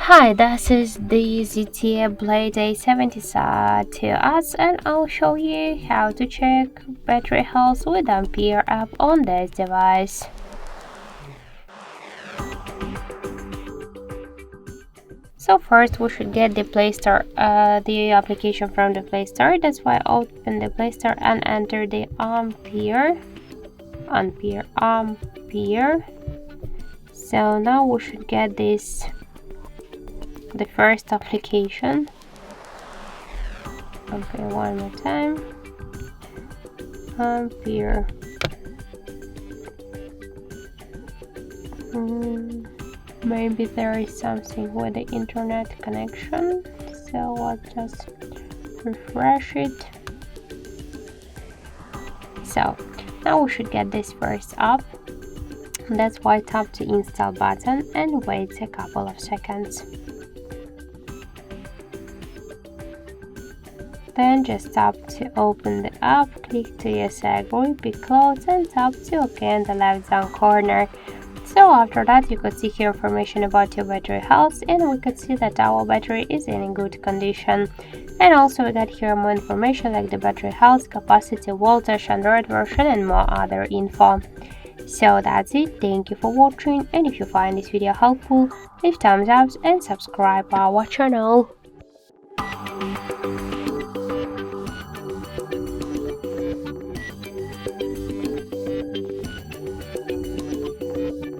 Hi, this is the ZTE Blade A72s and I'll show you how to check battery health with Ampere app on this device. So first we should get the Play Store, the application from the Play Store. That's why I open the Play Store and enter the Ampere. So now we should get this, the first application. Okay, one more time. Ampere. Maybe there is something with the internet connection, so I'll just refresh it. So now we should get this first up. That's why tap the install button and wait a couple of seconds. Then just tap to open the app, click to yes I agree, be closed, and tap to OK in the left down corner. So after that you could see here information about your battery health, and we could see that our battery is in good condition. And also we got here more information like the battery health, capacity, voltage, Android version, and more other info. So that's it, thank you for watching, and if you find this video helpful, leave thumbs up and subscribe our channel.